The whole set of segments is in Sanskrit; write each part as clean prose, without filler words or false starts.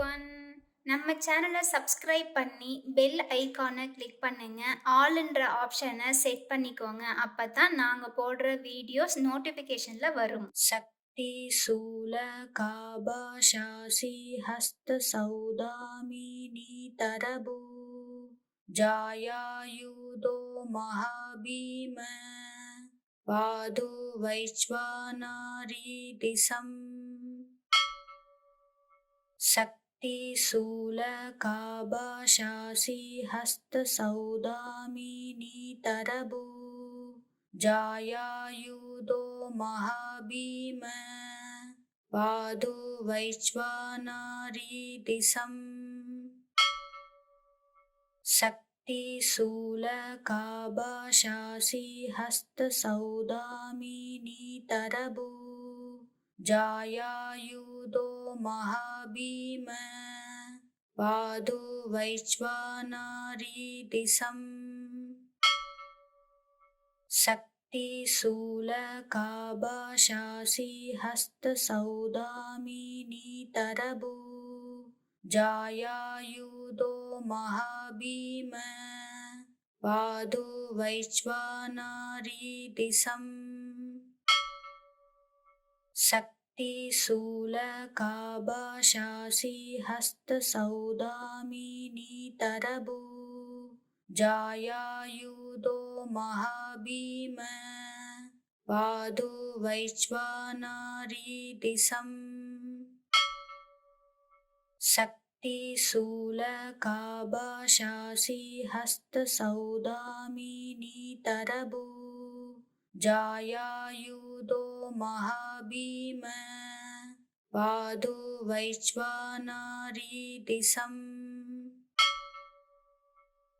எவ்ரிவன். நம்ம சேனல சப்ஸ்கிரைப் பண்ணி பெல் ஐகான கிளிக் பண்ணுங்க. ஆல்ன்ற ஆப்ஷன செட் பண்ணிக்கோங்க. அப்பதான் நாங்க போடுற வீடியோஸ் நோட்டிஃபிகேஷன்ல வரும். शक्ति शूल काबशासी हस्त सौदामिनी तरबू जायायुधो महाभीम पादो वैश्वानारी दिशम शक्ति शूल काबशासी हस्त सौदामिनी तरबू जायायुधो महाभीम पादो वैश्वानारी दिशम शक्ति शूल काबशासी हस्त सौदामिनी तरबू जायायुधो महाभीम पादो वैश्वानारी दिशम शक्ति शूल काबशासी हस्त सौदामिनी तरबू जायायुधो महाभीम पादो वैश्वानारी दिशम शक्ति शूल काबशासी हस्त सौदामिनी तरबू जायायुधो महाभीम पादो वैश्वानारी दिशम शक्ति शूल काबशासी हस्त सौदामिनी तरबू जायायुधो महाभीम पादो वैश्वानारी दिशम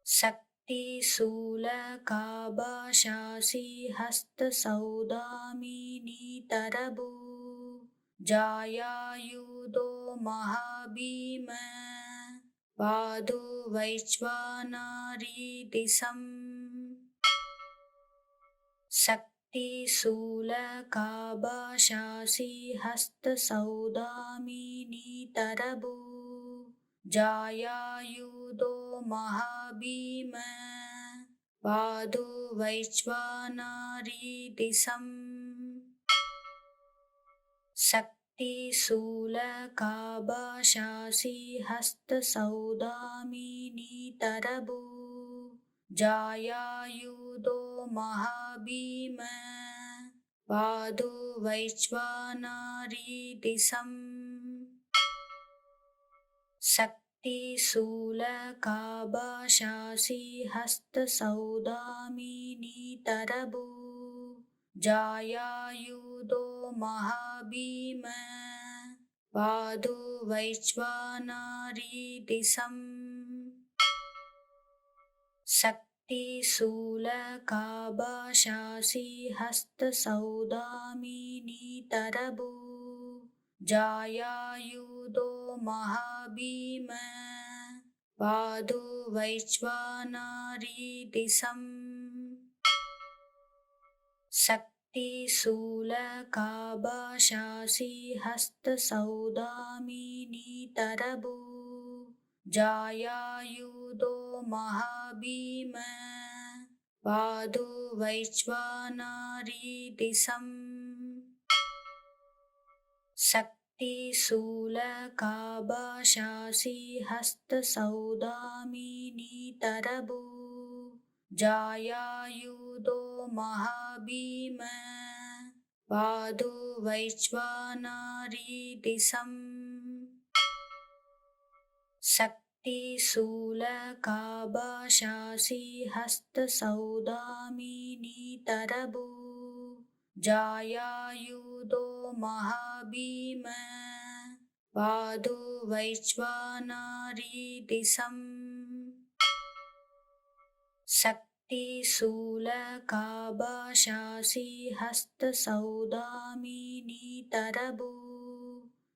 शक्ति शूल काबशासी हस्त सौदामिनी तरबू जायायुधो महाभीम पादो वैश्वानारी दिशम शक्ति शूल काबशासी हस्त सौदामिनी तरबू जायायुधो महाभीम पादो वैश्वानारी दिशम शक्ति शूल काबशासी हस्त सौदामिनी तरबू जायायुधो महाभीम पादो वैश्वानारी दिशम शक्ति शूल काबशासी हस्त सौदामिनी तरबू जायायुधो महाभीम पादो वैश्वानारी दिशम शक्ति शूल काबशासी हस्त सौदामिनी तरबू जायायुधो महाभीम पादो वैश्वानारी दिशम शक्ति शूल काबशासी हस्त सौदामिनी तरबू जायायुधो महाभीम पादो वैश्वानारी दिशम शक्ति शूल काबशासी हस्त सौदामिनी तरबू जायायुधो महाभीम पादो वैश्वानारी दिशम शक्ति शूल काबशासी हस्त सौदामिनी तरबू जायायुधो महाभीम पादो वैश्वानारी दिशम शक्ति शूल काबशासी हस्त सौदामिनी तरबू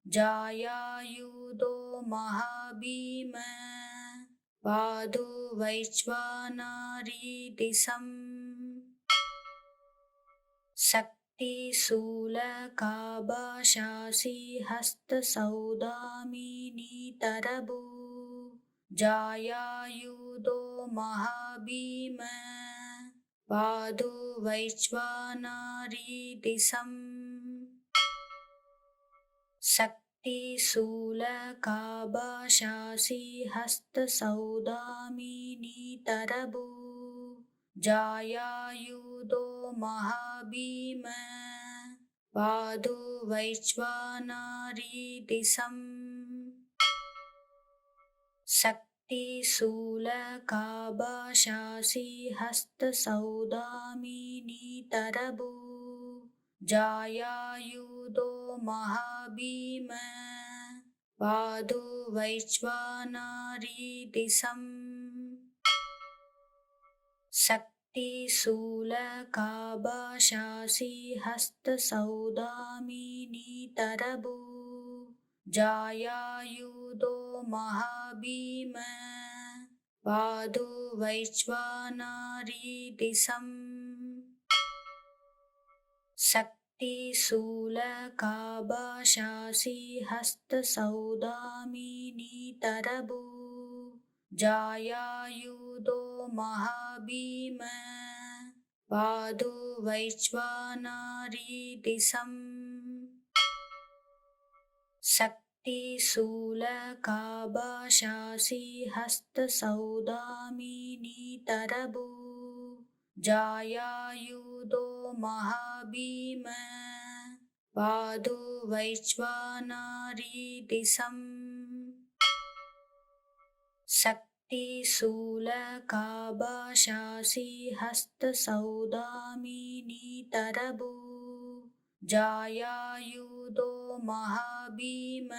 जायायुधो महाभीम पादो वैश्वानारी दिशम शक्ति शक्तिशूलकाभाषासि हस्तसौदामिनी तरभू जायायुधो महाभीम बाधो वैश्वानरी दिशम् शक्तिशूलकाभाषासि हस्तसौदामिनी तरभू जायायुधो महाभीम बाधो वैश्वानरी दिशम् शक्तिशूलकाभाषासि हस्तसौदामिनी तरभू जायायुधो महाभीम बाधो वैश्वानरी दिशम् शक्तिशूलकाभाषासि हस्तसौदामिनी तरभू जायायुधो महाभीम बाधो वैश्वानरी दिशम् शक्तिशूलकाभाषासि हस्तसौदामिनी तरभू जायायुधो महाभीम बाधो वैश्वानरी दिशम् शक्तिशूलकाभाषासि हस्तसौदामिनी तरभू जायायुधो महाभीम बाधो वैश्वानरी दिशम् शक्तिशूलकाभाषासि हस्तसौदामिनी तरभू जायायुधो महाभीम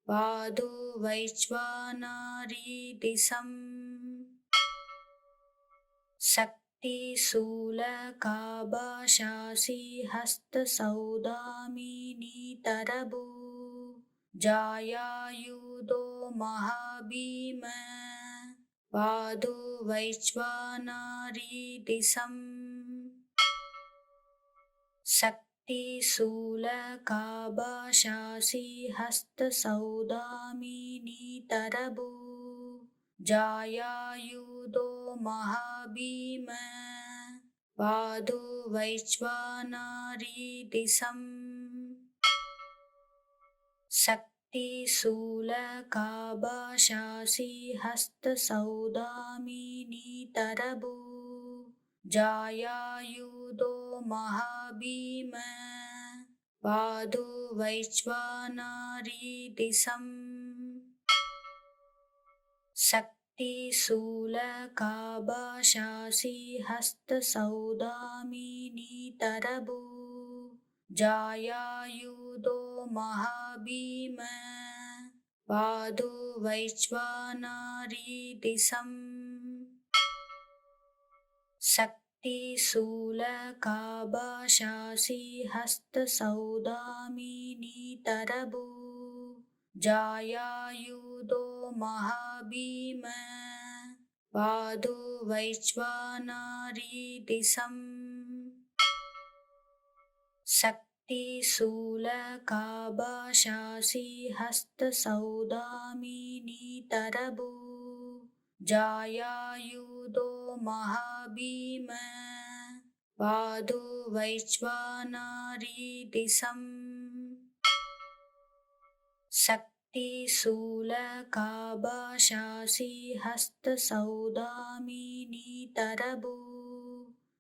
बाधो वैश्वानरी दिशम् शक्तिशूलकाभाषासि हस्तसौदामिनी तरभू जायायुधो महाभीम बाधो वैश्वानरी दिशम् शक्तिशूलकाभाषासि हस्तसौदामिनी तरभू जायायुधो महाभीम बाधो वैश्वानरी दिशम् शक्तिशूलकाभाषासि हस्तसौदामिनी तरभू जायायुधो महाभीम बाधो वैश्वानरी दिशम् शक्तिशूलकाभाषासि हस्तसौदामिनी तरभू जायायुधो महाभीम बाधो वैश्वानरी दिशम् शक्तिशूलकाभाषासि हस्तसौदामिनी तरभू जायायुधो महाभीम बाधो वैश्वानरी दिशम् शक्तिशूलकाभाषासि हस्तसौदामिनी तरभू जायायुधो महाभीम बाधो वैश्वानरी दिशम् शक्तिशूलकाभाषासि हस्तसौदामिनी तरभू जायायुधो महाभीम बाधो वैश्वानरी दिशम् शक्तिशूलकाभाषासि हस्तसौदामिनी तरभू जायायुधो महाभीम बाधो वैश्वानरी दिशम् शक्तिशूलकाभाषासि हस्तसौदामिनी तरभू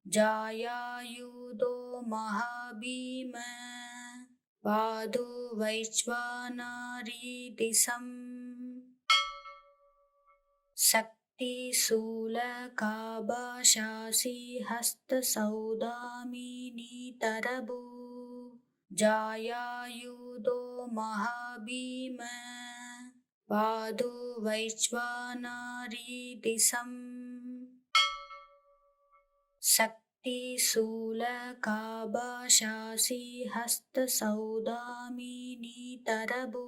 जायायुधो महाभीम बाधो वैश्वानरी दिशम् शक्तिशूलकाभाषासि हस्तसौदामिनी तरभू जायायुधो महाभीम बाधो वैश्वानरी दिशम् शक्तिशूलकाभाषासि हस्तसौदामिनी तरभू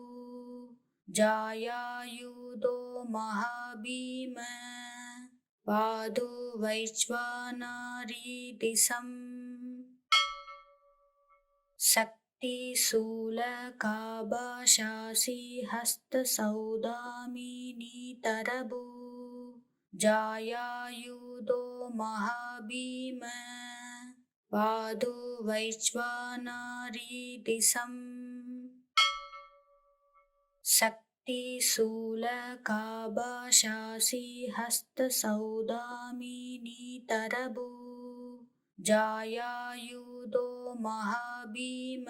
जायायुधो महाभीम बाधो वैश्वानरी दिशम् शक्तिशूलकाभाषासि हस्तसौदामिनीतरभू जायायुधो महाभीम पादो वैश्वानरी दिशम् शक्तिशूलकाभाषासि हस्तसौदामिनीतरभू जायायुधो महाभीम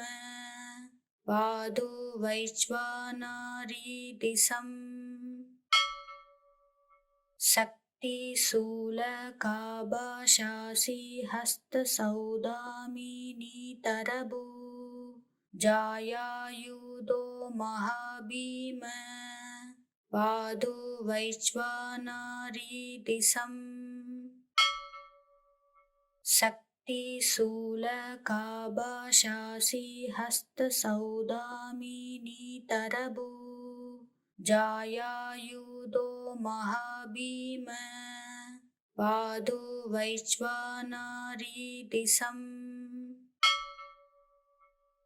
पादो वैश्वानरी दिशम् शक्तिशूलकाभाषासि हस्तसौदामिनीतरभू जायायुधो महाभीम पादो वैश्वानरी दिशम् शक्तिशूलकाभाषासि हस्तसौदामिनीतरभू जायायुधो महाभीम पादो वैश्वानरी दिशम्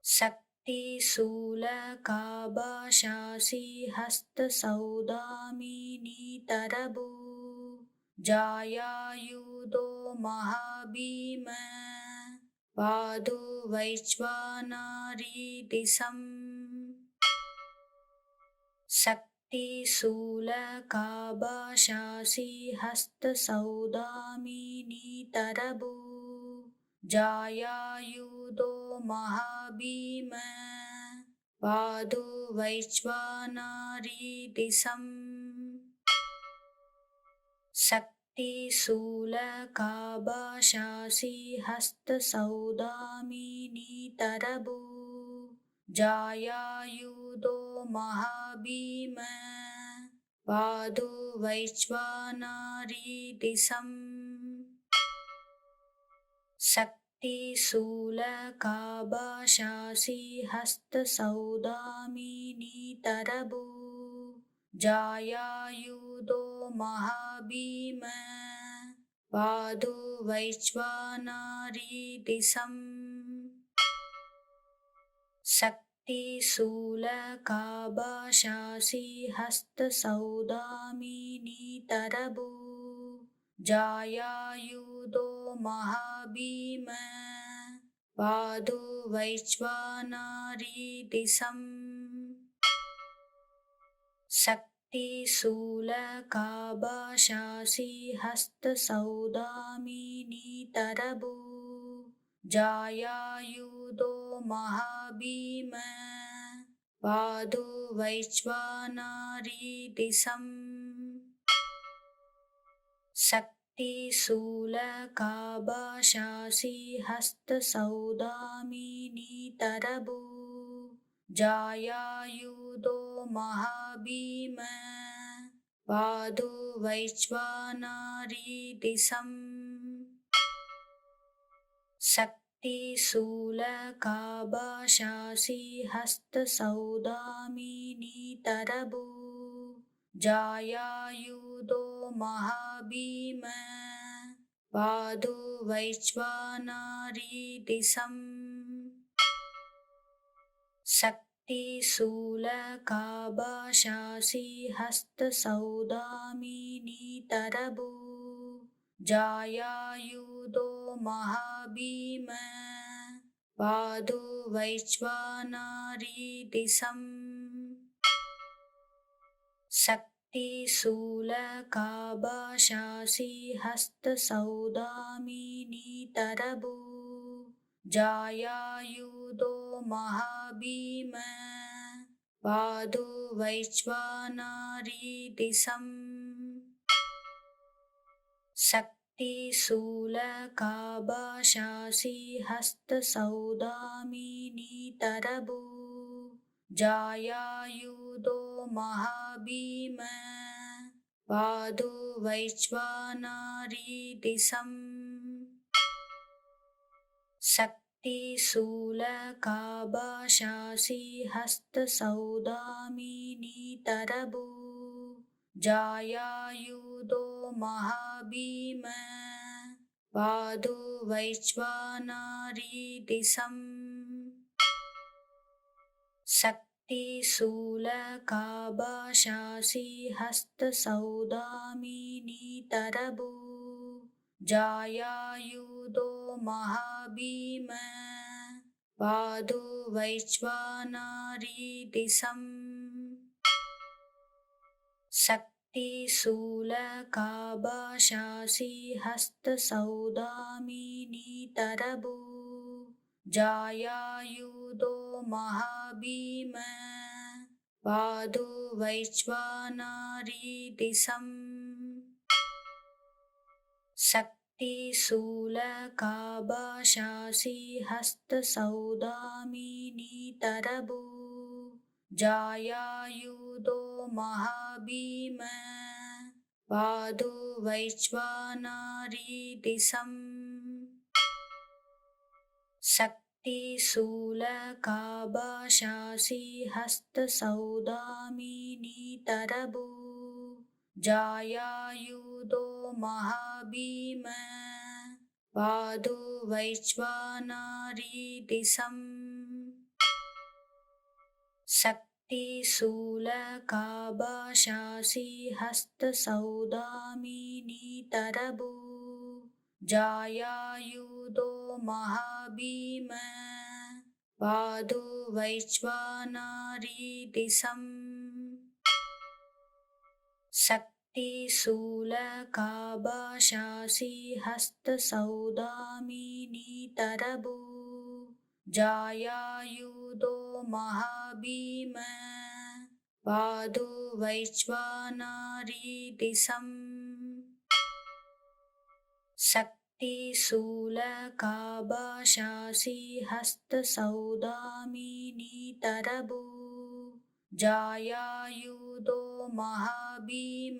शक्तिशूलकाभाषासि हस्तसौदामिनीतरभू जायायुधो महाभीम पादो वैश्वानरी दिशम् शक्तिशूलकाभाषासि हस्तसौदामिनीतरभू जायायुधो महाभीम पादो वैश्वानरी दिशम् शक्तिशूलकाभाषासि हस्तसौदामिनीतरभू जायायुधो महाभीम पादो वैश्वानरी दिशम् शक्तिशूलकाभाषासि हस्तसौदामिनीतरभू जायायुधो महाभीम पादो वैश्वानरी दिशम् शक्तिशूलकाभाषासि हस्तसौदामिनीतरभू जायायुधो महाभीम पादो वैश्वानरी दिशम् शक्तिशूलकाभाषासि हस्तसौदामिनीतरभू जायायुधो महाभीम पादो वैश्वानरी दिशम् शक्तिशूलकाभाषासि हस्तसौदामिनीतरभू जायायुधो महाभीम पादो वैश्वानरी दिशम् शक्तिशूलकाभाषासि हस्तसौदामिनीतरभू जायायुधो महाभीम पादो वैश्वानरी दिशम् शक्तिशूलकाभाषासि हस्तसौदामिनीतरभू जायायुधो महाभीम पादो वैश्वानरी दिशम् शक्तिशूलकाभाषासि हस्तसौदामिनीतरभू जायायुधो महाभीम पादो वैश्वानरी दिशम् शक्तिशूलकाभाषासि हस्तसौदामिनीतरभू जायायुधो महाभीम पादो वैश्वानरी दिशम् शक्तिशूलकाभाषासि हस्तसौदामिनीतरभू जायायुधो महाभीम पादो वैश्वानरी दिशम् शक्तिशूलकाभाषासि हस्तसौदामिनी तरभू जायायुधो महाभीम पादो वैश्वानरी दिशम् शक्तिशूलकाभाषासि हस्तसौदामिनी तरभू जायायुधो महाभीम पादो वैश्वानरी दिशम् शक्तिशूलकाभाषासि हस्तसौदामिनी तरभू जायायुधो महाभीम पादो वैश्वानरी दिशम् शक्तिशूलकाभाषासि हस्तसौदामिनी तरभू जायायुधो महाभीम पादो वैश्वानरी दिशम् शक्तिशूलकाभाषासि हस्तसौदामिनी तरभू जायायुधो महाभीम पादो वैश्वानरी दिशम् शक्तिशूलकाभाषासि हस्तसौदामिनी तरभू जायायुधो महाभीम पादो वैश्वानरी दिशम् शक्तिशूलकाभाषासि हस्तसौदामिनी तरभू जायायुधो महाभीम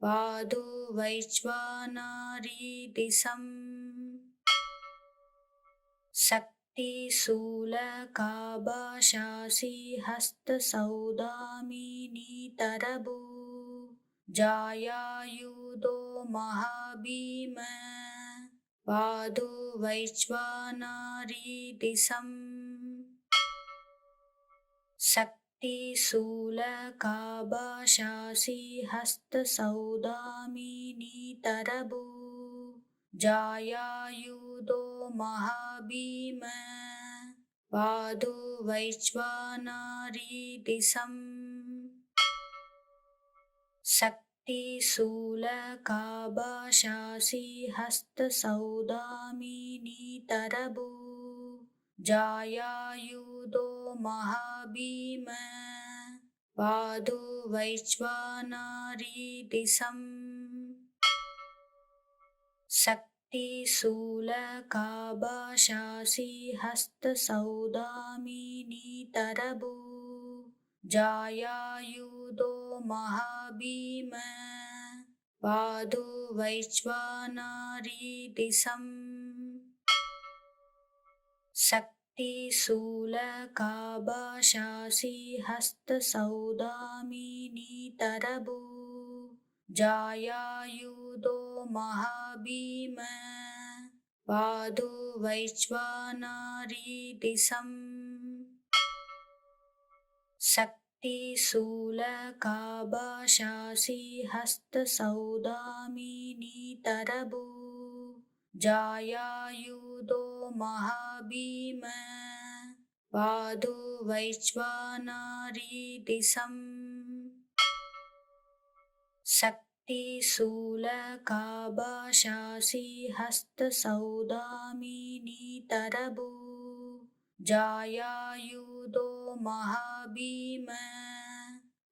पादो वैश्वानरी दिशम् शक्तिशूलकाभाषासि हस्तसौदामिनी तरभू जायायुधो महाभीम पादो वैश्वानरी दिशम् शक्तिशूलकाभाषासि हस्तसौदामिनी तरभू जायायुधो महाभीम पादो वैश्वानरी दिशम् शक्तिशूलकाभाषासि हस्तसौदामिनी तरभू जायायुधो महाभीम पादो वैश्वानरी दिशम् शक्तिशूलकाभाषासि हस्तसौदामिनी तरभू जायायुधो महाभीम पादो वैश्वानरी दिशम् शक्तिशूलकाभाषासि हस्तसौदामिनी तरभू जायायुधो महाभीम पादो वैश्वानरी दिशम् शक्तिशूलकाभाषासि हस्तसौदामिनी तरभू जायायुधो महाभीम पादो वैश्वानरी दिशम् शक्तिशूलकाभाषासि हस्तसौदामिनी तरभू जायायुधो महाभीम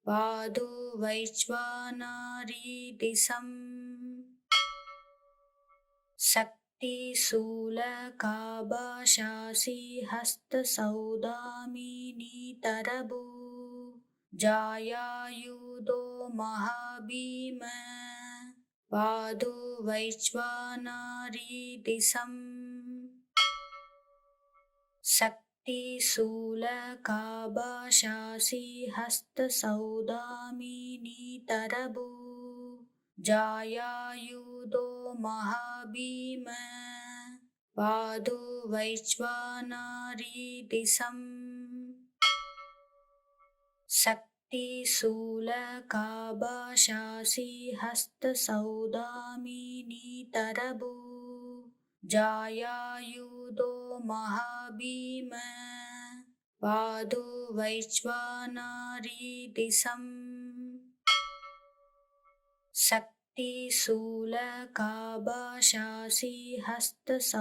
पादो वैश्वानरी दिशम् शक्तिशूलकाभाषासि हस्तसौदामिनी तरभू जायायुधो महाभीम पादो वैश्वानरी दिशम् शक्तिशूलकाभाषासि हस्तसौदामिनी तरभू जायायुधो महाभीम पादो वैश्वानरी दिशम् शक्तिशूलकाबशासि हस्तसौदामिनीतरभू जायायुधो महाभीम पादो वैश्वानरी दिशम् शक्तिशूलकाबशासि हस्तसौदामिनीतरभू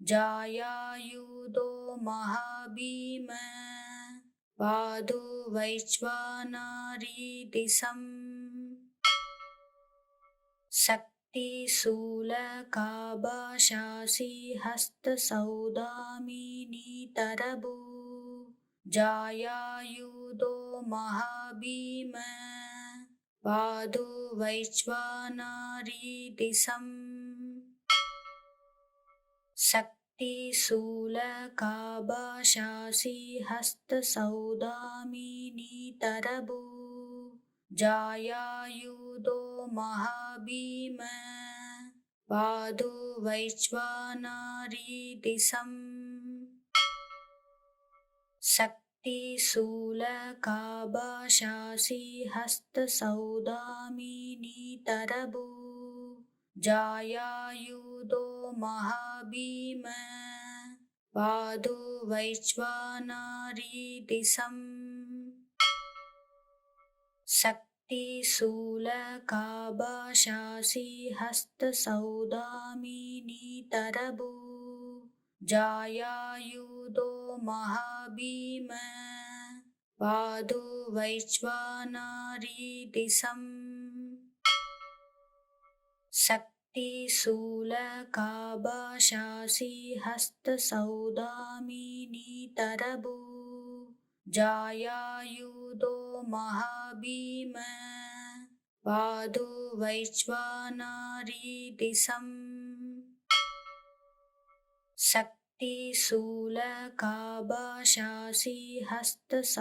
जायायुधो महाभीम पादो वैश्वानरी दिशम् शक्तिशूलकाबशासि हस्तसौदामिनीतरभू जायायुधो महाभीम पादो वैश्वानरी दिशम् शक्तिशूलकाबशासि हस्तसौदामिनीतरभू जायायुधो महाभीम पादो वैश्वानरी दिशम् शक्तिशूलकाबशासि हस्तसौदामिनीतरभू जायायुधो महाभीम पादो वैश्वानरी दिशम् शक्तिशूलकाबशासि हस्तसौदामिनीतरभू जायायुधो महाभीम पादो वैश्वानरी दिशम् शक्तिशूलकाबशासि हस्तसौदामिनीतरभू जायायुधो महाभीम पादो वैश्वानरी दिशम् शक्तिशूलकाबशासि हस्तसौदामिनीतरभू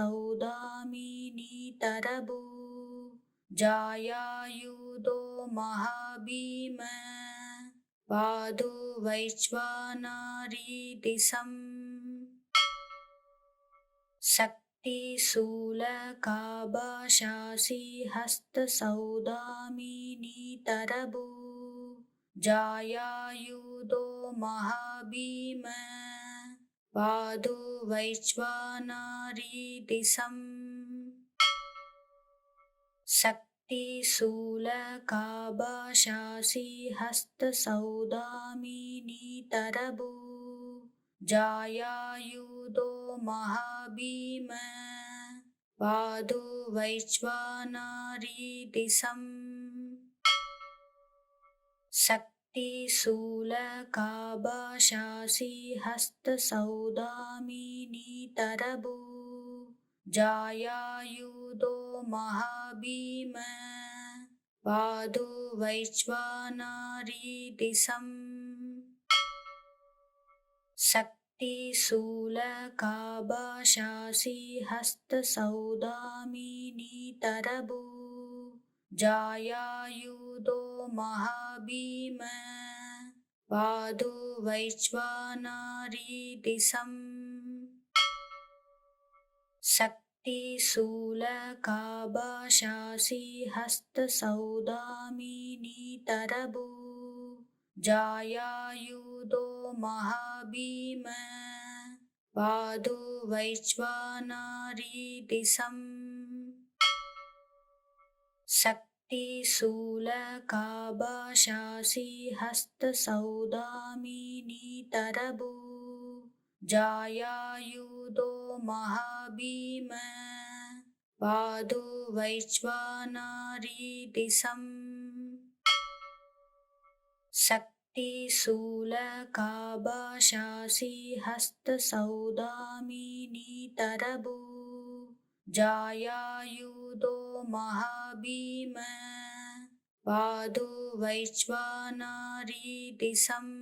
जायायुधो महाभीम पादो वैश्वानरी दिशम् शक्तिशूलकाबशासि हस्तसौदामिनीतरभू जायायुधो महाभीम पादो वैश्वानरी दिशम् शक्तिशूलकाबशासि हस्तसौदामिनीतरभू जायायुधो महाभीम पादो वैश्वानरी दिशम् शक्तिशूलकाबशासि हस्तसौदामिनीतरभू जायायुधो महाभीम पादो वैश्वानरी दिशम् शक्तिशूलकाबशासि हस्तसौदामिनीतरभू जायायुधो महाभीम पादो वैश्वानरी दिशम् शक्तिशूलकाबशासि हस्तसौदामिनीतरभू जायायुधो महाभीम पादो वैश्वानरी दिशम् शक्तिशूलकाबशासि हस्तसौदामिनीतरभू जायायुधो महाभीम पादो वैश्वानरी दिशम् शक्तिशूलकाबशासि हस्तसौदामिनीतरभू जायायुधो महाभीम पादो वैश्वानरी दिशम्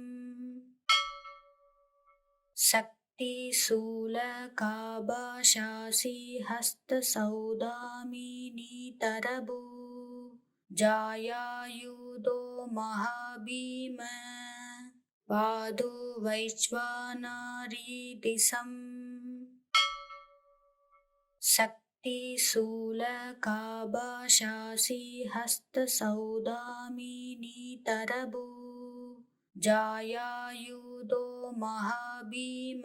शक्तिशूलकाबशासि हस्तसौदामिनीतरभू जायायुधो महाभीम पादो वैश्वानरी दिशम् शक्तिशूलकाभाषासि हस्तसौदामिनीतरभू जायायुधो महाभीम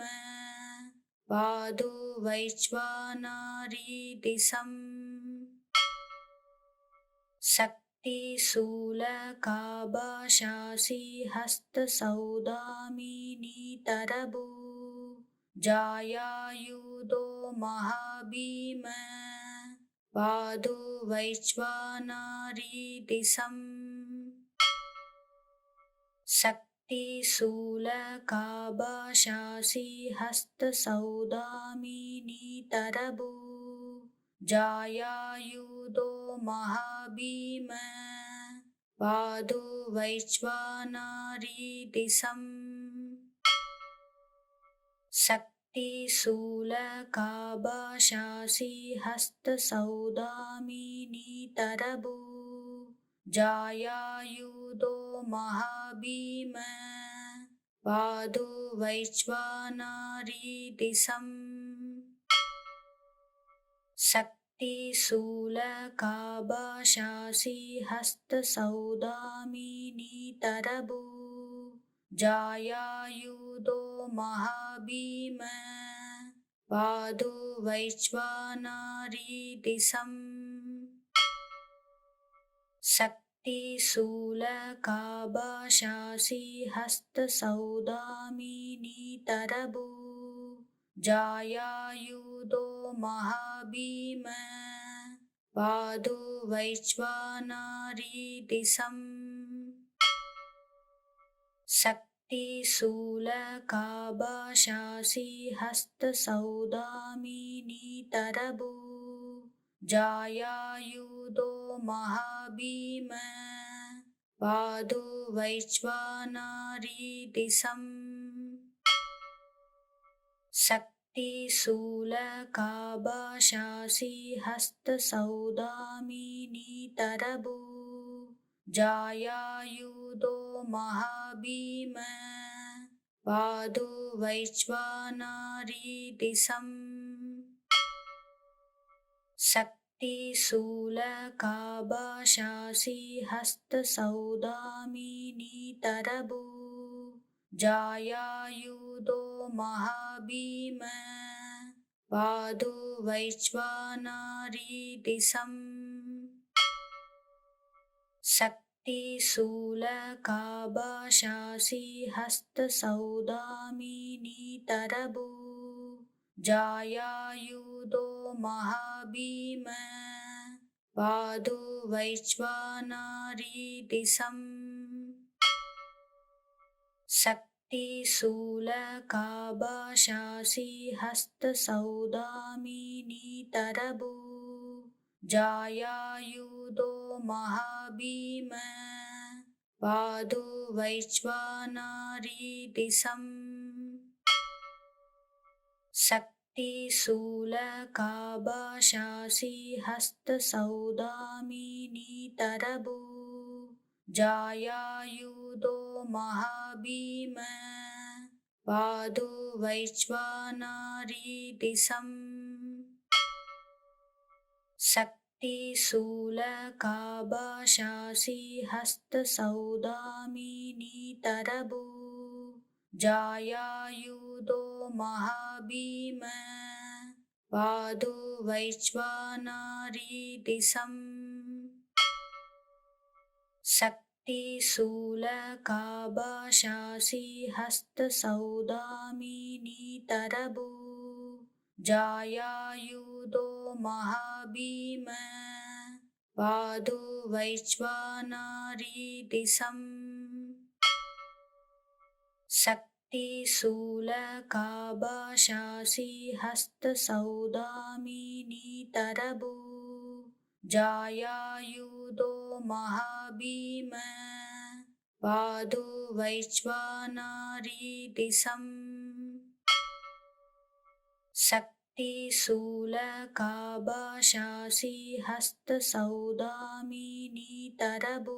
पादो वैश्वानरी शक्तिशूलकाभाषासि हस्तसौदामिनीतरभू जायायुधो महाभीम पादो वैश्वानरी शक्तिशूलकाभाषासि हस्तसौदामिनीतरभू जायायुधो महाभीम पादो वैश्वानरी शक्तिशूलकाभाषासि हस्तसौदामिनीतरभू जायायुधो महाभीम पादो वैश्वानरी शक्तिशूलकाभाषासि हस्तसौदामिनीतरभू जायायुधो महाभीम पादो वैश्वानरी शक्तिशूलकाभाषासि हस्तसौदामिनीतरभू जायायुधो महाभीम पादो वैश्वानरी शक्तिशूलकाभाषासि हस्तसौदामिनीतरभू जायायुधो महाभीम पादो वैश्वानरी शक्तिशूलकाभाषासि हस्तसौदामिनीतरभू जायायुधो महाभीम पादो वैश्वानरी शक्तिशूलकाभाषासि हस्तसौदामिनीतरभू जायायुधो महाभीम पादो वैश्वानरी शक्तिशूलकाभाषासि हस्तसौदामिनीतरभू जायायुधो महाभीम पादो वैश्वानरी शक्तिशूलकाभाषासि हस्तसौदामिनीतरभू जायायुधो महाभीम पादो वैश्वानरी शक्तिशूलकाभाषासि हस्तसौदामिनीतरभू जायायुधो महाभीम पादो वैश्वानरी शक्तिशूलकाभाषासि हस्तसौदामिनीतरभू जायायुधो महाभीम पादो वैश्वानरी शक्तिशूलकाभाषासि हस्तसौदामिनीतरभू जायायुधो महाभीम पादो वैश्वानरी शक्तिशूलकाभाषासि हस्तसौदामिनीतरभू जायायुधो महाभीम पादो वैश्वानरी शक्तिशूलकाभाषासि हस्तसौदामिनीतरभू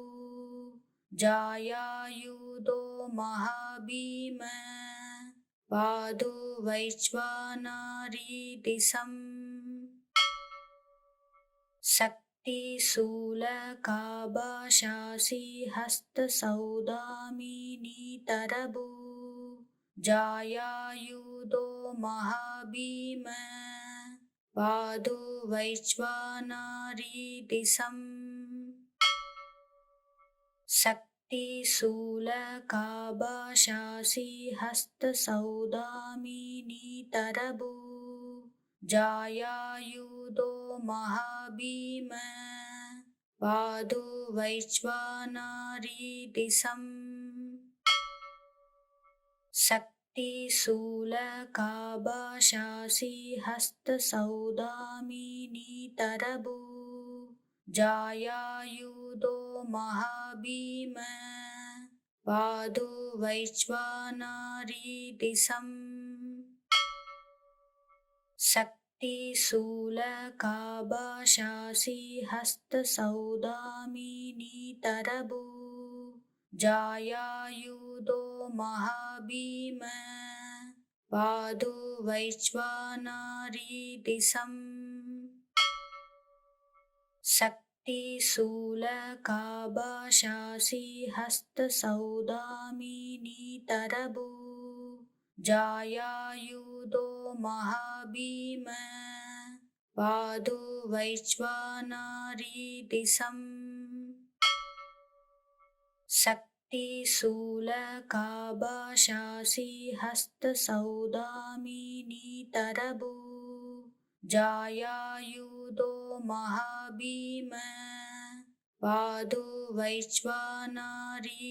जायायुधो महाभीम पादो वैश्वानरी शक्तिशूलकाभाषासि हस्तसौदामिनीतरभू जायायुधो महाभीम पादो वैश्वानरी शक्तिशूलकाभाषासि हस्तसौदामिनीतरभू जायायुधो महाभीम पादो वैश्वानरी शक्तिशूलकाभाषासि हस्तसौदामिनीतरभू जायायुधो महाभीम पादो वैश्वानरी शक्तिशूलकाभाषासि हस्तसौदामिनीतरभू जायायुधो महाभीम पादो वैश्वानरी शक्तिशूलकाभाषासि हस्तसौदामिनीतरभू जायायुधो महाभीम पादो वैश्वानरी शक्तिशूलकाभाषासि हस्तसौदामिनीतरभू जायायुधो महाभीम पादो वैश्वानरी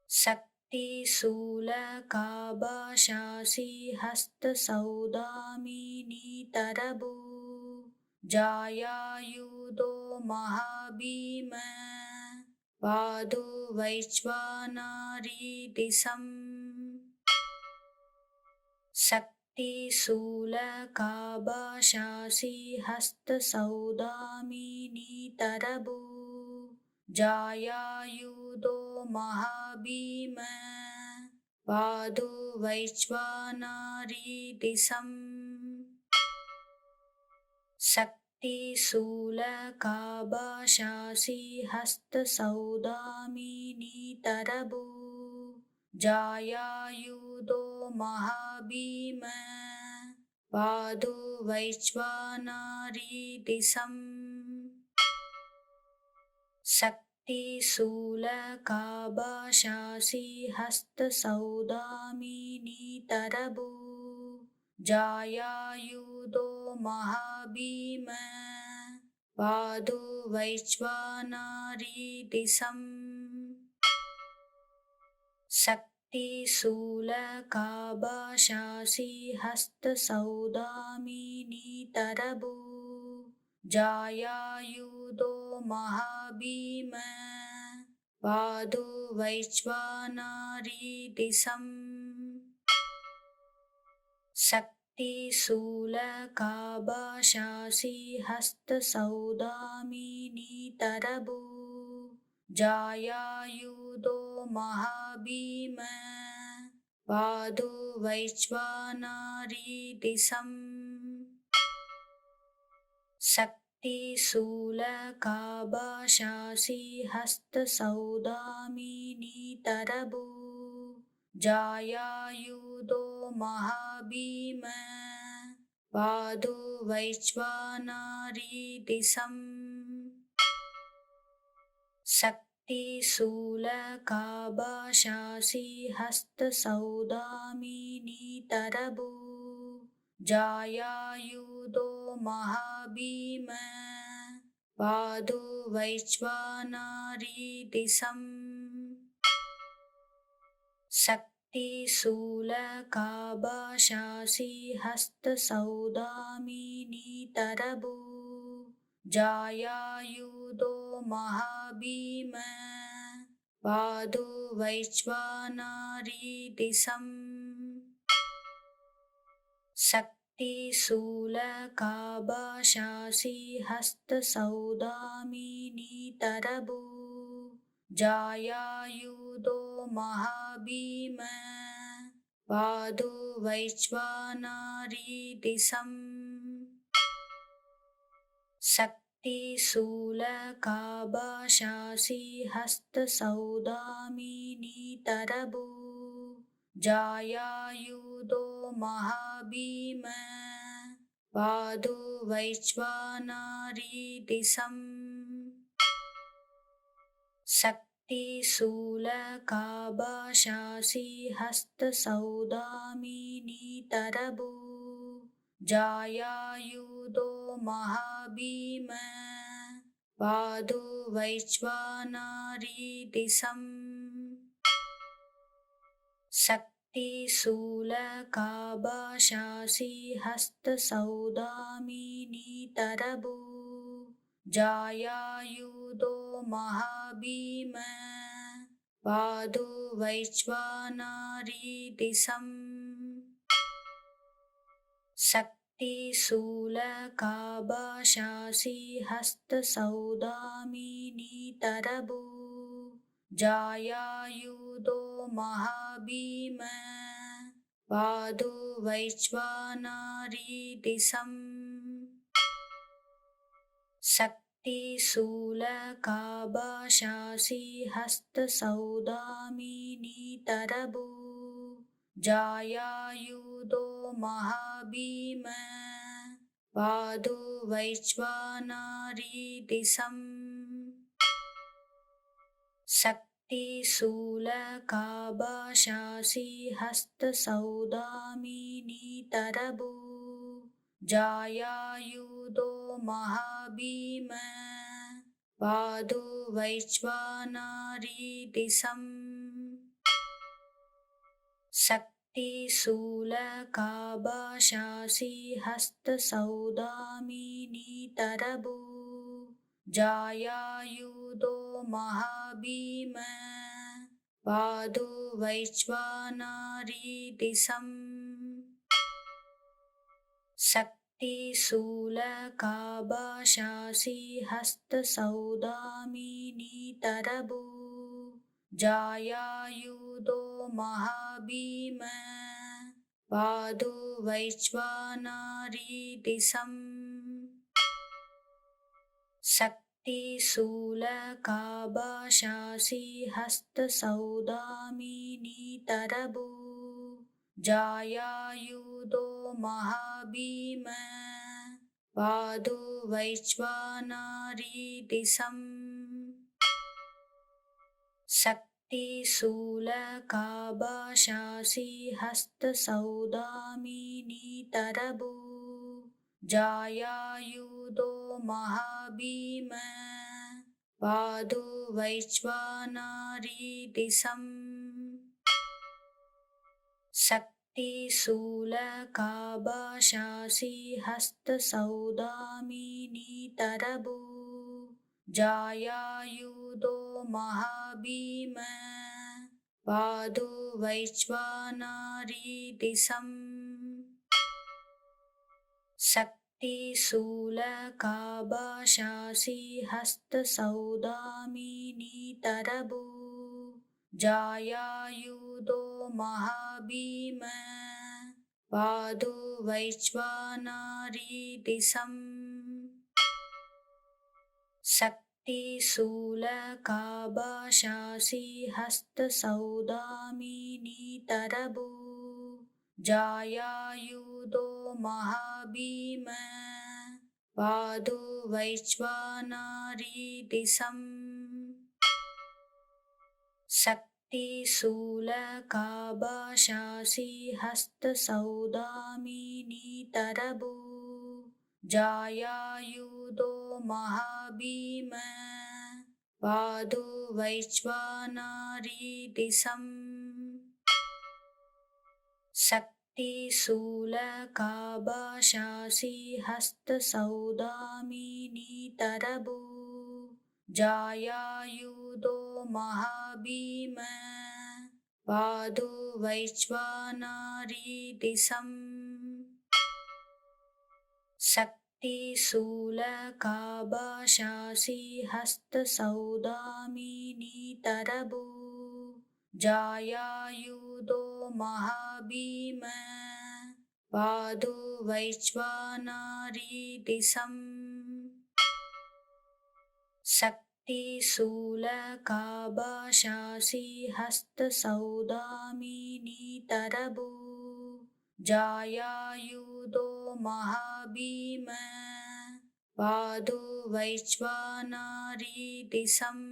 शक्तिशूलकाभाषासि हस्तसौदामिनीतरभू जायायुधो महाभीम पादो वैश्वानरी शक्तिशूलकाभाषासि हस्तसौदामिनीतरभू जायायुधो महाभीम पादो वैश्वानरी शक्तिशूलकाभाषासि हस्तसौदामिनीतरभू जायायुधो महाभीम पादो वैश्वानरी शक्तिशूलकाभाषासि हस्तसौदामिनीतरभू जायायुधो महाभीम पादो वैश्वानरी शक्तिशूलकाभाषासि हस्तसौदामिनीतरभू जायायुधो महाभीम पादो वैश्वानरी शक्तिशूलकाभाषासि हस्तसौदामिनीतरभू जायायुधो महाभीम पादो वैश्वानरी शक्तिशूलकाभाषासि हस्तसौदामिनीतरभू जायायुधो महाभीम पादो वैश्वानरी शक्तिशूलकाभाषासि हस्तसौदामिनीतरभू जायायुधो महाभीम पादो वैश्वानरी शक्तिशूलकाभाषासि हस्तसौदामिनीतरभू जायायुधो महाभीम पादो वैश्वानरी शक्तिशूलकाभाषासि हस्तसौदामिनीतरभू जायायुधो महाभीम पादो वैश्वानरी शक्तिशूलकाबशासि हस्तसौदामिनीतरभू जायायुधो महाभीम पादो वैश्वानरी शक्तिशूलकाबशासि हस्तसौदामिनीतरभू जायायुधो महाभीम पादो वैश्वानरी शक्तिशूलकाबशासि हस्तसौदामिनीतरभू जायायुधो महाभीम पादो वैश्वानरी शक्तिशूलकाबशासि हस्तसौदामिनीतरभू जायायुधो महाभीम पादो वैश्वानरी शक्तिशूलकाबशासि हस्तसौदामिनीतरभू जायायुधो महाभीम पादो वैश्वानरी शक्तिशूलकाबशासि हस्तसौदामिनीतरभू जायायुधो महाभीम पादो वैश्वानरी शक्तिशूलकाबशासि हस्तसौदामिनीतरभू जायायुधो महाभीम पादो वैश्वानरी शक्तिशूलकाबशासि हस्तसौदामिनीतरभू जायायुधो महाभीम पादो वैश्वानरी शक्तिशूलकाबशासि हस्तसौदामिनीतरभू जायायुधो महाभीम पादो वैश्वानरी शक्तिशूलकाबशासि हस्तसौदामिनीतरभू जायायुधो महाभीम पादो वैश्वानरी शक्तिशूलकाबशासि हस्तसौदामिनीतरभू जायायुधो महाभीम पादो वैश्वानरी शक्तिशूलकाबशासि हस्तसौदामिनीतरभू जायायुधो महाभीम पादो वैश्वानरी शक्तिशूलकाबशासि हस्तसौदामिनीतरभू जायायुधो महाभीम पादो वैश्वानरी शक्तिशूलकाबशासि हस्तसौदामिनीतरभू जायायुधो महाभीम पादो वैश्वानरी शक्तिशूलकाबशासि हस्तसौदामिनीतरभू जायायुधो महाभीम पादो वैश्वानरी शक्तिशूलकाबशासि हस्तसौदामिनीतरभू जायायुधो महाभीम पादो वैश्वानरी शक्तिशूलकाभाषासि हस्तसौदामिनीतरभू जायायुधो महाभीम पादो वैश्वानरी दिशम्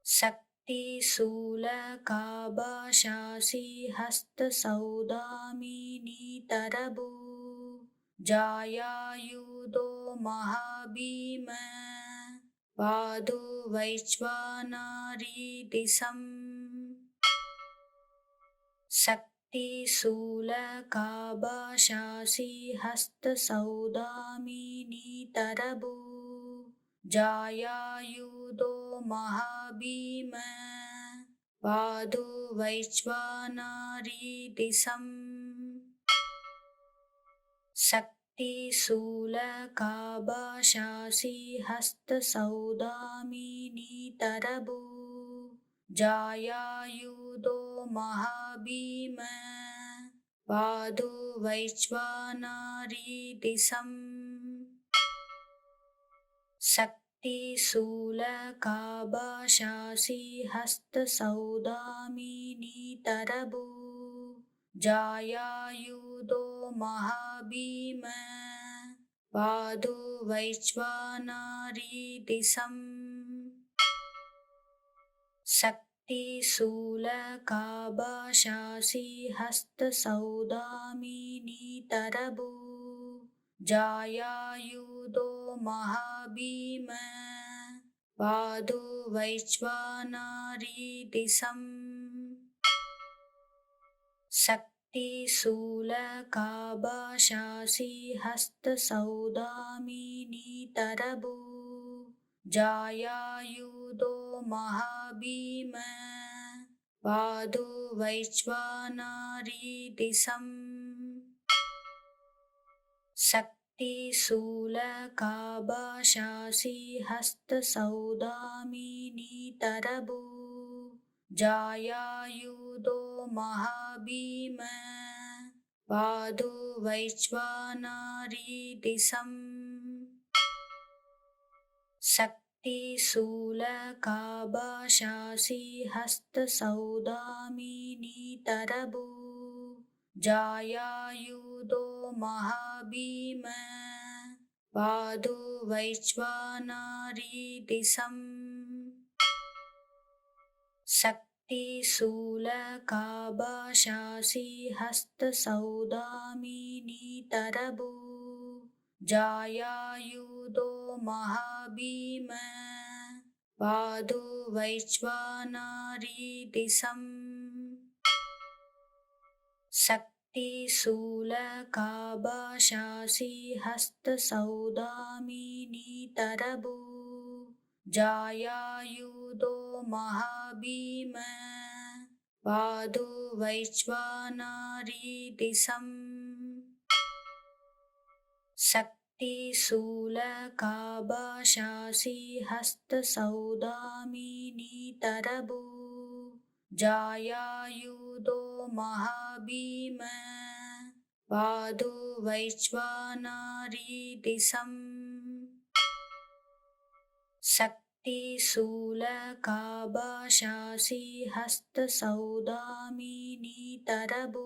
शक्तिशूलकाभाषासि हस्तसौदामिनीतरभू जायायुधो महाभीम पादो वैश्वानरी दिशम् शक्तिशूलकाभाषासि हस्तसौदामिनीतरभू जायायुधो महाभीम पादो वैश्वानरी दिशम् शक्तिशूलकाभाषासि हस्तसौदामिनीतरभू जायायुधो महाभीम पादो वैश्वानरी दिशम् शक्तिशूलकाभाषासि हस्तसौदामिनीतरभू जायायुधो महाभीम पादो वैश्वानरी दिशम् शक्तिशूलकाभाषासि हस्तसौदामिनीतरभू जायायुधो महाभीम पादो वैश्वानरी दिशम् शक्तिशूलकाभाषासि हस्तसौदामिनीतरभू जायायुधो महाभीम पादो वैश्वानरी दिशम् शक्तिशूलकाभाषासि हस्तसौदामिनीतरभू जायायुधो महाभीम पादो वैश्वानरी दिशम् शक्तिशूलकाभाषासि हस्तसौदामिनीतरभू जायायुधो महाभीम पादो वैश्वानरी दिशम् शक्तिशूलकाभाषासि हस्तसौदामिनीतरभू जायायुधो महाभीम पादो वैश्वानरी दिशम् शक्तिशूलकाभाषासि हस्तसौदामिनीतरभू जायायुधो महाभीम पादो वैश्वानरी दिशम् शक्तिशूलकाभाषासि हस्तसौदामिनीतरभू जायायुधो महाभीम पादो वैश्वानरी दिशम् शक्तिशूलकाभाषासि हस्तसौदामिनीतरभू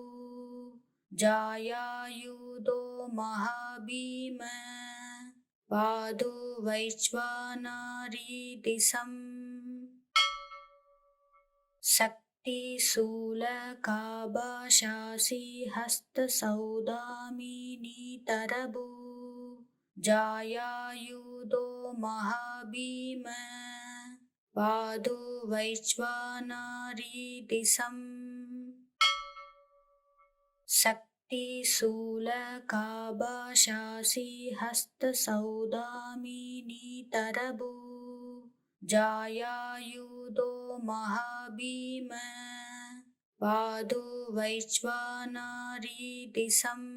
जायायुधो महाभीम पादो वैश्वानरी दिशम् शक्तिशूलकाभाषासि हस्तसौदामिनीतरभू जायायुधो महाभीम पादो वैश्वानरी दिशम् शक्तिशूलकाभाषासि हस्तसौदामिनीतरभू जायायुधो महाभीम पादो वैश्वानरी दिशम्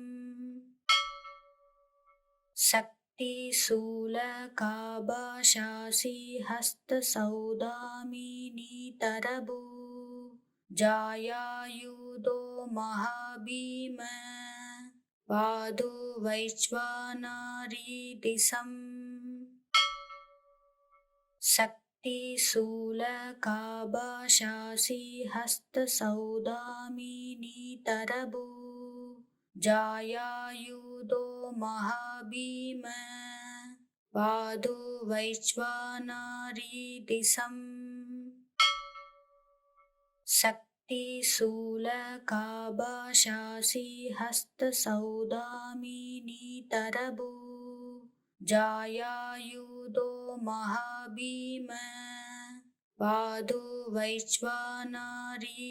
शक्तिशूलकाभाषासि हस्तसौदामिनीतरभू जायायुधो महाभीम पादो वैश्वानरी दिशम् शक्तिशूलकाभाषासि हस्तसौदामिनीतरभू जायायुधो महाभीम पादो वैश्वानरी शक्तिशूलकाभाषासि हस्तसौदामिनीतरभू जायायुधो महाभीम पादो वैश्वानरी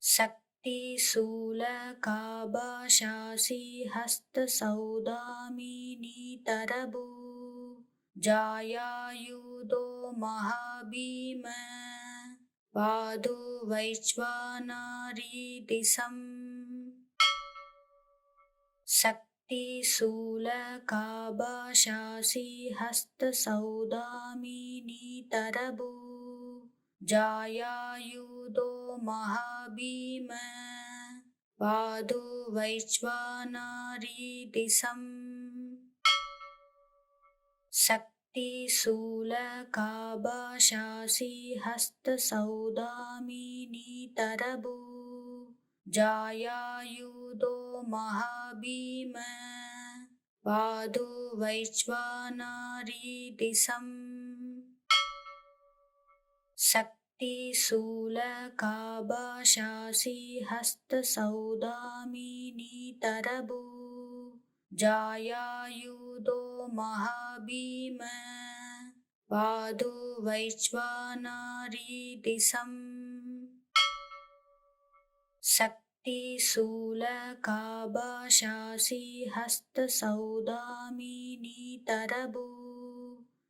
शक्तिशूलकाभाषासि हस्तसौदामिनीतरभू जायायुधो महाभीम पादो वैश्वानरी शक्तिशूलकाभाषासि हस्तसौदामिनीतरभू जायायुधो महाभीम पादो वैश्वानरी शक्तिशूलकाभाषासि हस्तसौदामिनीतरभू जायायुधो महाभीम पादो वैश्वानरी शक्तिशूलकाभाषासि हस्तसौदामिनीतरभू जायायुधो महाभीम पादो वैश्वानरी शक्तिशूलकाभाषासि हस्तसौदामिनीतरभू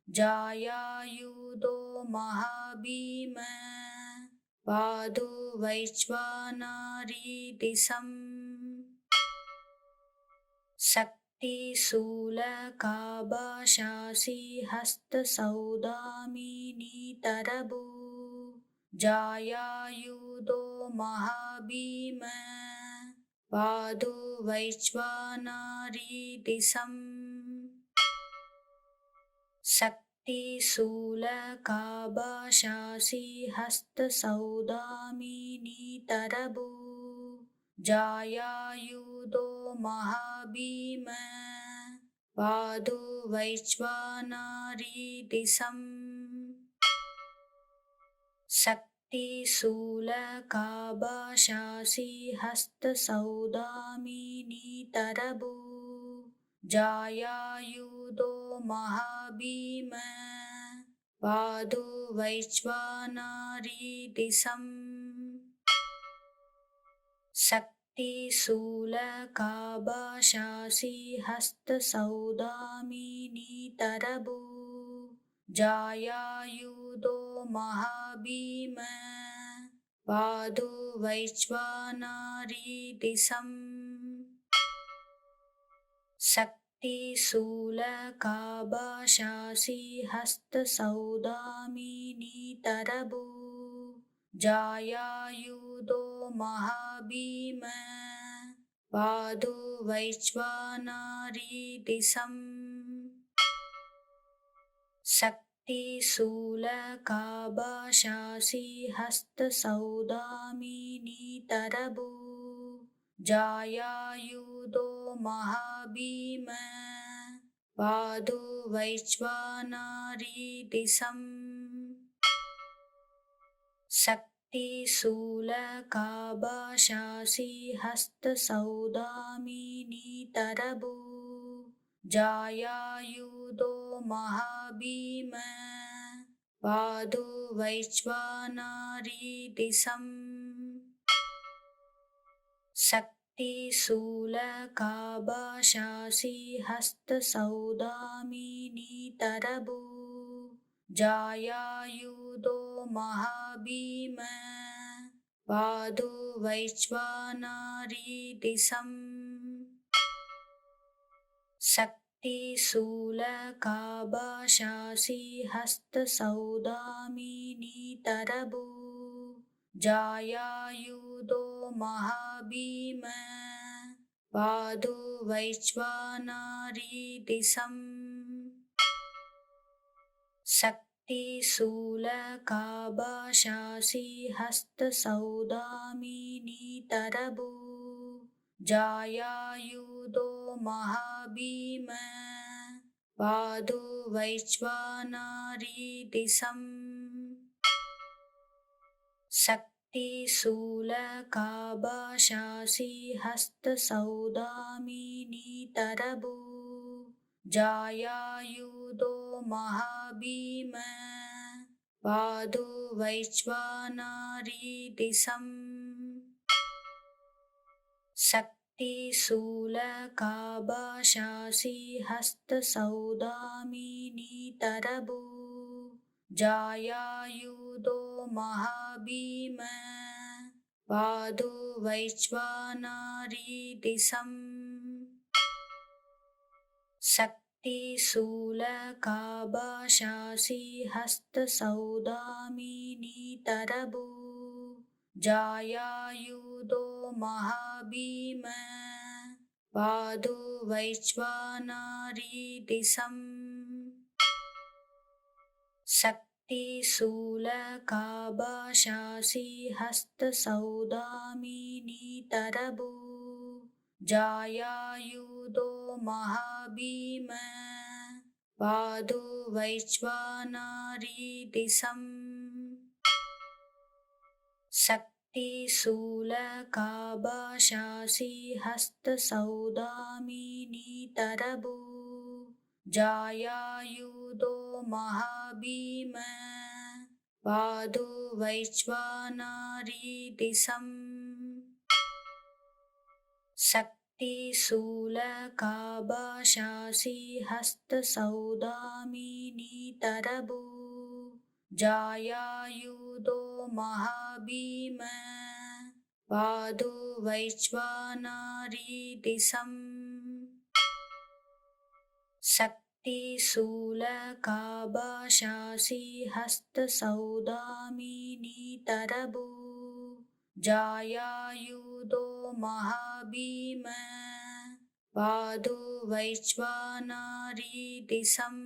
जायायुधो महाभीम पादो वैश्वानरी शक्तिशूलकाभाषासि हस्तसौदामिनीतरभू जायायुधो महाभीम पादो वैश्वानरी शक्तिशूलकाभाषासि हस्तसौदामिनीतरभू जायायुधो महाभीम पादो वैश्वानरी शक्तिशूलकाभाषासि हस्तसौदामिनीतरभू जायायुधो महाभीम पादो वैश्वानरी शक्तिशूलकाभाषासि हस्तसौदामिनीतरभू जायायुधो महाभीम पादो वैश्वानरी शक्तिशूलकाभाषासि हस्तसौदामिनीतरभू जायायुधो महाभीम पादो वैश्वानरी शक्तिशूलकाभाषासि हस्तसौदामिनीतरभू जायायुधो महाभीम पादो वैश्वानरी शक्तिशूलकाभाषासि हस्तसौदामिनीतरभू जायायुधो महाभीम पादो वैश्वानरी शक्तिशूलकाभाषासि हस्तसौदामिनीतरभू जायायुधो महाभीम पादो वैश्वानरी शक्तिशूलकाभाषासि हस्तसौदामिनीतरभू जायायुधो महाभीम पादो वैश्वानरी शक्तिशूलकाभाषासि हस्तसौदामिनीतरभू जायायुधो महाभीम पादो वैश्वानरी दिशम् शक्तिशूलकाभाषासि हस्तसौदामिनीतरभू जायायुधो महाभीम पादो वैश्वानरी दिशम् शक्तिशूलकाभाषासि हस्तसौदामिनीतरभू जायायुधो महाभीम पादो वैश्वानरी दिशम् शक्तिशूलकाभाषासि हस्तसौदामिनीतरभू जायायुधो महाभीम पादो वैश्वानरी दिशम् शक्तिशूलकाभाषासि हस्तसौदामिनीतरभू जायायुधो महाभीम पादो वैश्वानरी दिशम् शक्तिशूलकाभाषासि हस्तसौदामिनीतरभू जायायुधो महाभीम पादो वैश्वानरी दिशम् शक्तिशूलकाभाषासि हस्तसौदामिनीतरभू जायायुधो महाभीम पादो वैश्वानरी दिशम् शक्तिशूलकाभाषासि हस्तसौदामिनीतरभू जायायुधो महाभीम पादो वैश्वानरी दिशम्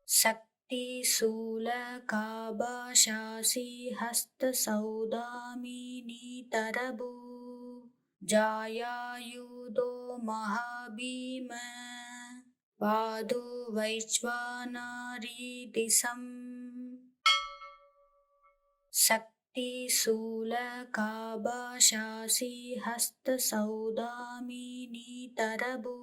शक्तिशूलकाभाषासि हस्तसौदामिनीतरभू जायायुधो महाभीम पादो वैश्वानरी दिशम् शक्तिशूलकाभाषासि हस्तसौदामिनीतरभू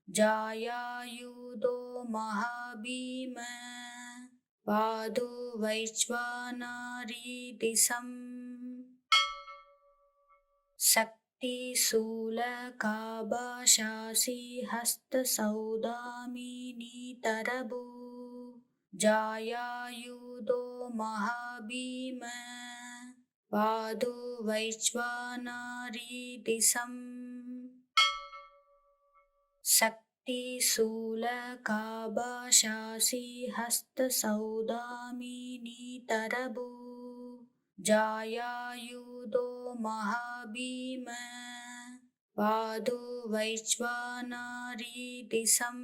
जायायुधो महाभीम पादो वैश्वानरी दिशम् शक्तिशूलकाभाषासि हस्तसौदामिनीतरभू जायायुधो महाभीम पादो वैश्वानरी दिशम् शक्तिशूलकाभाषासि हस्तसौदामिनीतरभू जायायुधो महाभीम पादो वैश्वानरी दिशम्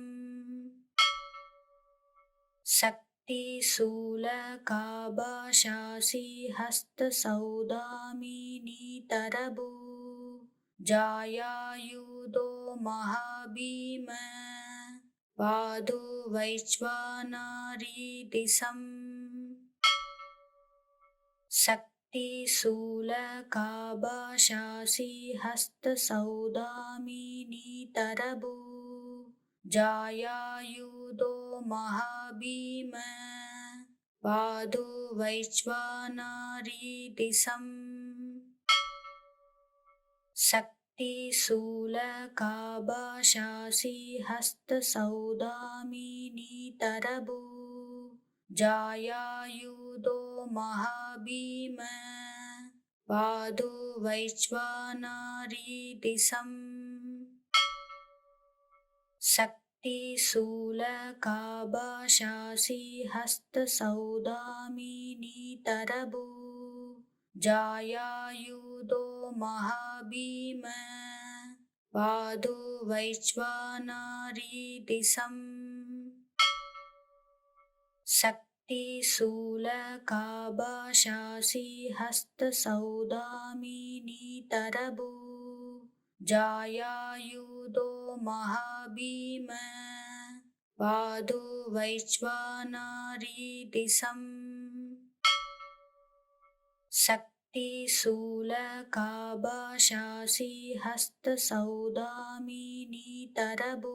शक्तिशूलकाभाषासि हस्तसौदामिनीतरभू जायायुधो महाभीम पादो वैश्वानरी दिशम् शक्तिशूलकाभाषासि हस्तसौदामिनीतरभू जायायुधो महाभीम पादो वैश्वानरी दिशम् शक्तिशूलकाभाषासि हस्तसौदामिनीतरभू जायायुधो महाभीम पादो वैश्वानरी दिशम् शक्तिशूलकाभाषासि हस्तसौदामिनीतरभू जायायुधो महाभीम पादो वैश्वानरी दिशम् शक्तिशूलकाभाषासि हस्तसौदामिनीतरभू जायायुधो महाभीम पादो वैश्वानरी दिशम् शक्तिशूलकाभाषासि हस्तसौदामिनीतरभू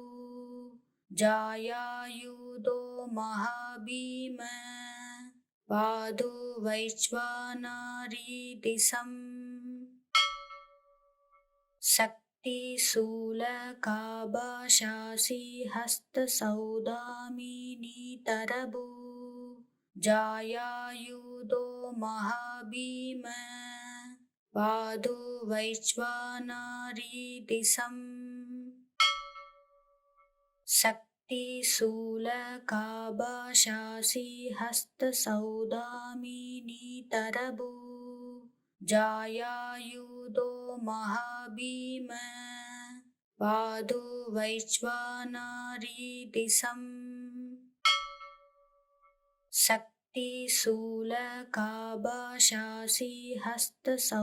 जायायुधो महाभीम पादो वैश्वानरी दिशम् शक्तिशूलकाभाषासि हस्तसौदामिनीतरभू जायायुधो महाभीम पादो वैश्वानरी दिशम् शक्तिशूलकाभाषासि हस्तसौदामिनीतरभू जायायुधो महाभीम पादो वैश्वानरी दिशम् शक्तिशूलकाभाषासि हस्तसौदामिनीतरभू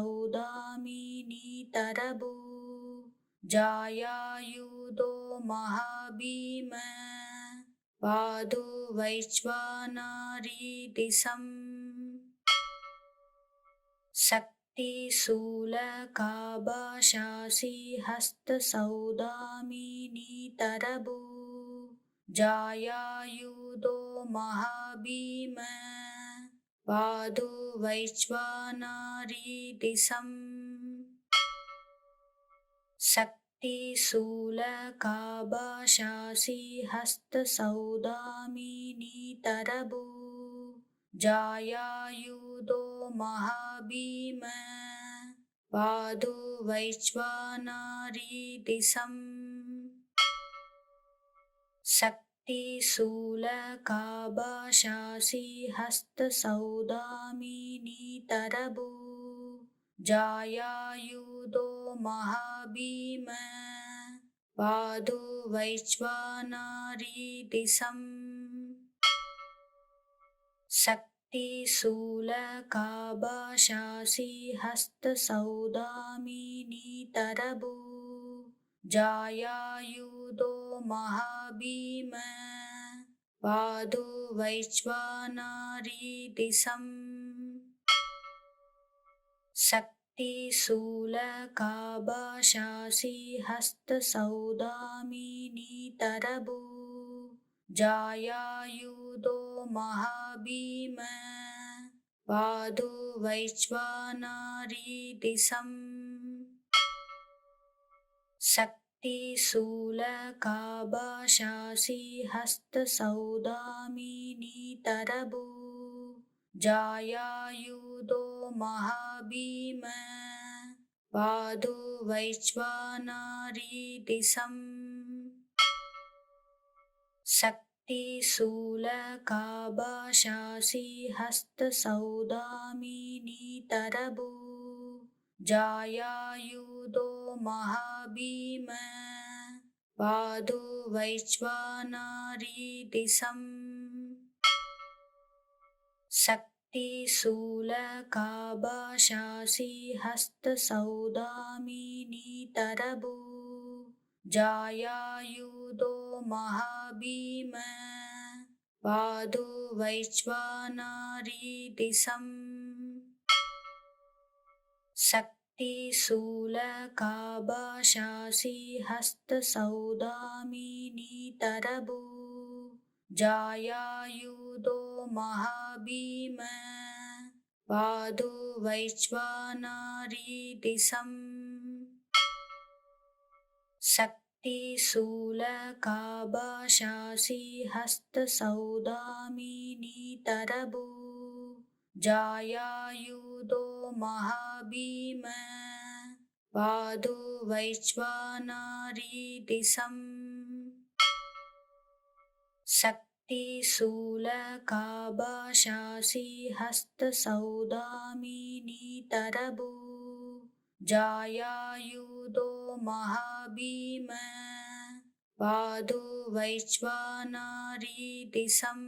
जायायुधो महाभीम पादो वैश्वानरी दिशम् शक्तिशूलकाभाषासि हस्तसौदामिनीतरभू जायायुधो महाभीम पादो वैश्वानरी दिशम् शक्तिशूलकाभाषासि हस्तसौदामिनीतरभू जायायुधो महाभीम पादो वैश्वानरी दिशम् शक्तिशूलकाभाषासि हस्तसौदामिनीतरभू जायायुधो महाभीम पादो वैश्वानरी दिशम् शक्तिशूलकाभाषासि हस्तसौदामिनीतरभू जायायुधो महाभीम पादो वैश्वानरी दिशम् शक्तिशूलकाभाषासि हस्तसौदामिनीतरभू जायायुधो महाभीम पादो वैश्वानरी दिशम् शक्तिशूलकाभाषासि हस्तसौदामिनीतरभू जायायुधो महाभीम पादो वैश्वानरी दिशम् शक्तिशूलकाभाषासि हस्तसौदामिनीतरभू जायायुधो महाभीम पादो वैश्वानरी दिशम् शक्तिशूलकाभाषासि हस्तसौदामिनीतरभू जायायुधो महाभीम पादो वैश्वानरी दिशम् शक्तिशूलकाभाषासि हस्तसौदामिनीतरभू जायायुधो महाभीम पादो वैश्वानरी दिशम् शक्तिशूलकाभाषासि हस्तसौदामिनीतरभू जायायुधो महाभीम पादो वैश्वानरी दिशम् शक्तिशूलकाभाषासि हस्तसौदामिनीतरभू जायायुधो महाभीम पादो वैश्वानरी दिशम्